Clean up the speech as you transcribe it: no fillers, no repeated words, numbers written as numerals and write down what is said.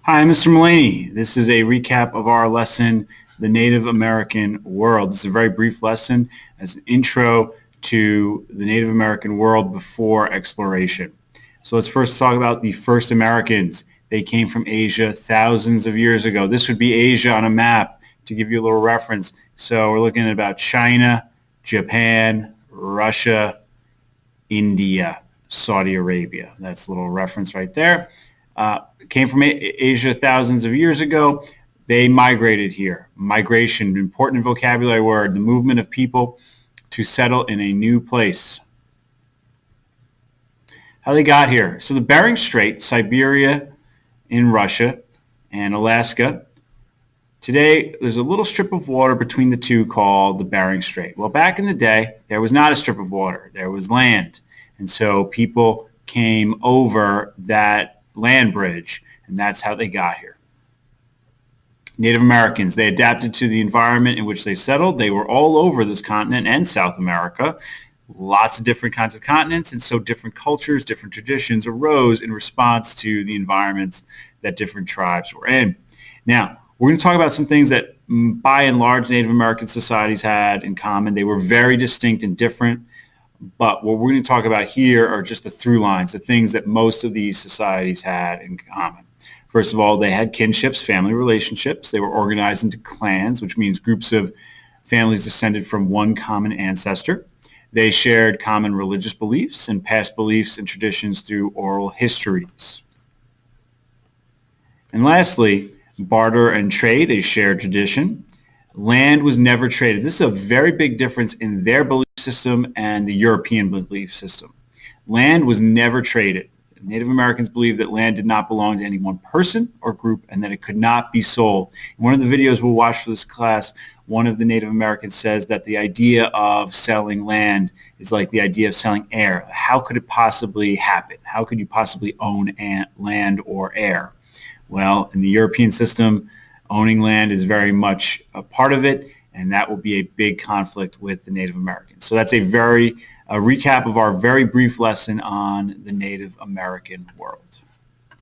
Hi, I'm Mr. Mullaney. This is a recap of our lesson, The Native American World. This is a very brief lesson as an intro to the Native American world before exploration. So let's first talk about the first Americans. They came from Asia thousands of years ago. This would be Asia on a map to give you a little reference. So we're looking at about China, Japan, Russia, India, Saudi Arabia. That's a little reference right there. Came from Asia thousands of years ago. They migrated here. Migration, important vocabulary word, the movement of people to settle in a new place. How they got here. So the Bering Strait, Siberia in Russia, and Alaska. Today, there's a little strip of water between the two called the Bering Strait. Well, back in the day, there was not a strip of water. There was land. And so people came over that land bridge, and that's how they got here. Native Americans, they adapted to the environment in which they settled. They were all over this continent and South America. Lots of different kinds of continents, and so different cultures, different traditions arose in response to the environments that different tribes were in. Now, we're going to talk about some things that by and large Native American societies had in common. They were very distinct and different. But what we're going to talk about here are just the through lines, the things that most of these societies had in common. First of all, they had kinships, family relationships. They were organized into clans, which means groups of families descended from one common ancestor. They shared common religious beliefs and passed beliefs and traditions through oral histories. And lastly, barter and trade, a shared tradition. Land was never traded. This is a very big difference in their belief system and the European belief system. Land was never traded. Native Americans believed that land did not belong to any one person or group and that it could not be sold. In one of the videos we'll watch for this class, one of the Native Americans says that the idea of selling land is like the idea of selling air. How could it possibly happen? How could you possibly own land or air? Well, in the European system, owning land is very much a part of it, and that will be a big conflict with the Native Americans. So that's a recap of our very brief lesson on the Native American world.